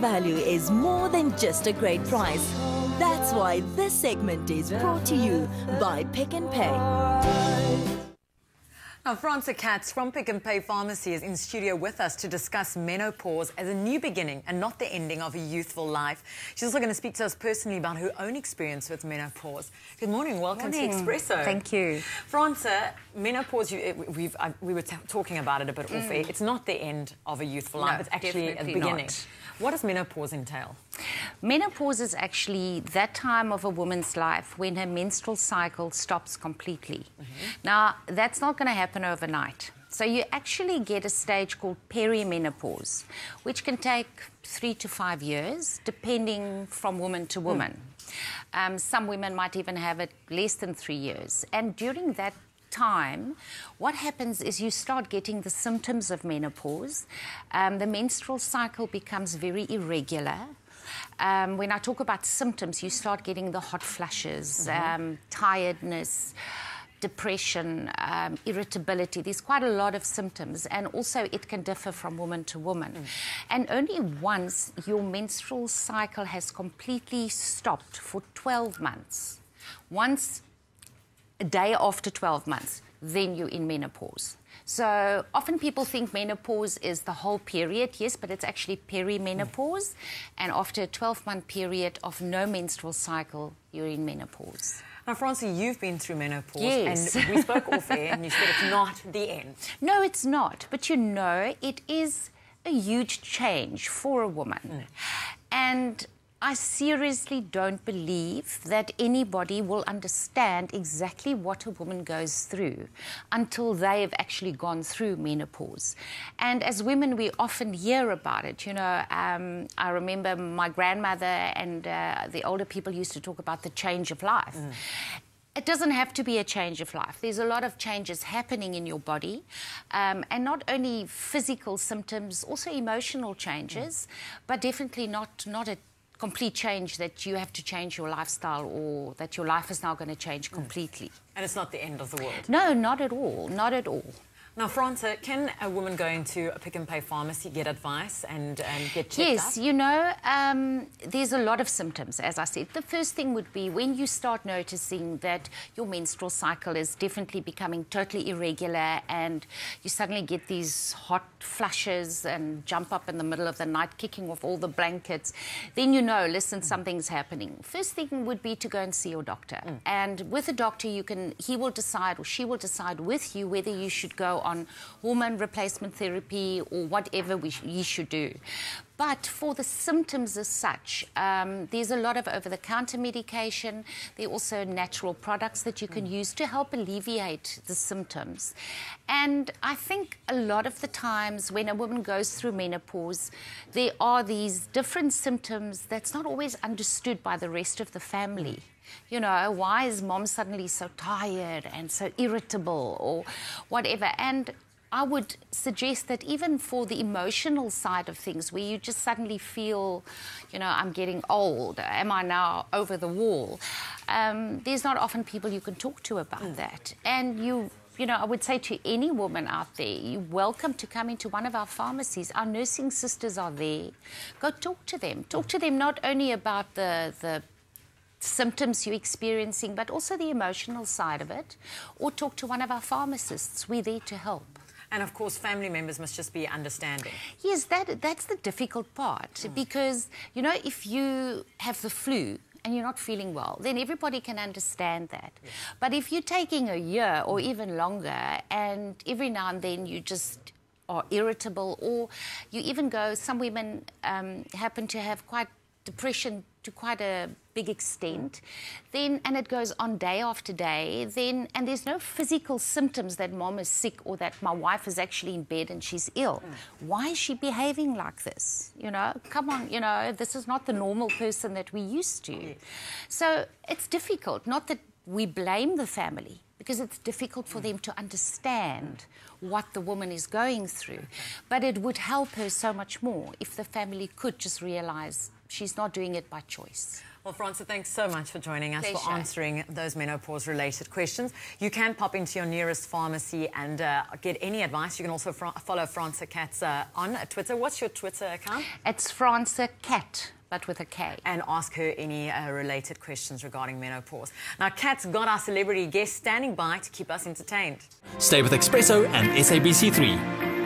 value is more than just a great price. That's why this segment is brought to you by Pick n Pay. Now, Fransa Katz from Pick n Pay Pharmacy is in studio with us to discuss menopause as a new beginning and not the ending of a youthful life. She's also going to speak to us personally about her own experience with menopause. Good morning, welcome to Expresso. Thank you. Fransa, menopause, we were talking about it a bit off air. It's not the end of a youthful life, it's actually a beginning. Not. What does menopause entail? Menopause is actually that time of a woman's life when her menstrual cycle stops completely. Now, that's not going to happen overnight. So you actually get a stage called perimenopause, which can take 3 to 5 years, depending from woman to woman. Some women might even have it less than 3 years. And during that time, what happens is you start getting the symptoms of menopause. The menstrual cycle becomes very irregular. When I talk about symptoms, you start getting the hot flushes, tiredness, depression, irritability. There's quite a lot of symptoms, and also it can differ from woman to woman. And only once your menstrual cycle has completely stopped for 12 months, once a day after 12 months, then you're in menopause. So often people think menopause is the whole period, yes, but it's actually perimenopause. And after a 12-month period of no menstrual cycle, you're in menopause. Now, Francie, you've been through menopause, yes. And we spoke off air, and you said it's not the end. No, it's not. But you know, it is a huge change for a woman. And I seriously don't believe that anybody will understand exactly what a woman goes through until they have actually gone through menopause. And as women, we often hear about it. You know, I remember my grandmother and the older people used to talk about the change of life. It doesn't have to be a change of life. There's a lot of changes happening in your body, and not only physical symptoms, also emotional changes, but definitely not a complete change that you have to change your lifestyle or that your life is now going to change completely. And it's not the end of the world? No, not at all, not at all. Now, Fransa, can a woman go into a Pick n Pay pharmacy, get advice and get checked up? Yes, you know, there's a lot of symptoms, as I said. The first thing would be when you start noticing that your menstrual cycle is definitely becoming totally irregular and you suddenly get these hot flushes and jump up in the middle of the night, kicking off all the blankets, then you know, listen, something's happening. First thing would be to go and see your doctor. And with a doctor, he will decide or she will decide with you whether you should go on hormone replacement therapy or whatever you should do. But for the symptoms as such, there's a lot of over-the-counter medication. There are also natural products that you can use to help alleviate the symptoms. And I think a lot of the times when a woman goes through menopause, there are these different symptoms that's not always understood by the rest of the family. You know, why is mom suddenly so tired and so irritable or whatever? And I would suggest that even for the emotional side of things, where you just suddenly feel, you know, I'm getting old, am I now over the wall? There's not often people you can talk to about that. And you know, I would say to any woman out there, you're welcome to come into one of our pharmacies. Our nursing sisters are there. Go talk to them. Talk to them not only about the symptoms you're experiencing, but also the emotional side of it, or talk to one of our pharmacists. We're there to help. And of course, family members must just be understanding. Yes, that's the difficult part, because, you know, if you have the flu and you're not feeling well, then everybody can understand that. Yes. But if you're taking a year or even longer, and every now and then you just are irritable, or you even go, some women happen to have depression to quite a big extent, then, and it goes on day after day, then, and there's no physical symptoms that mom is sick or that my wife is actually in bed and she's ill. Why is she behaving like this? You know, come on, you know, this is not the normal person that we used to. So it's difficult, not that we blame the family, because it's difficult for them to understand what the woman is going through. But it would help her so much more if the family could just realise she's not doing it by choice. Well, Fransa, thanks so much for joining us, Pleasure. for answering those menopause-related questions. You can pop into your nearest pharmacy and get any advice. You can also follow Fransa Katz on Twitter. What's your Twitter account? It's Fransa Katz, but with a K. And ask her any related questions regarding menopause. Now, Kat's got our celebrity guest standing by to keep us entertained. Stay with Expresso and SABC3.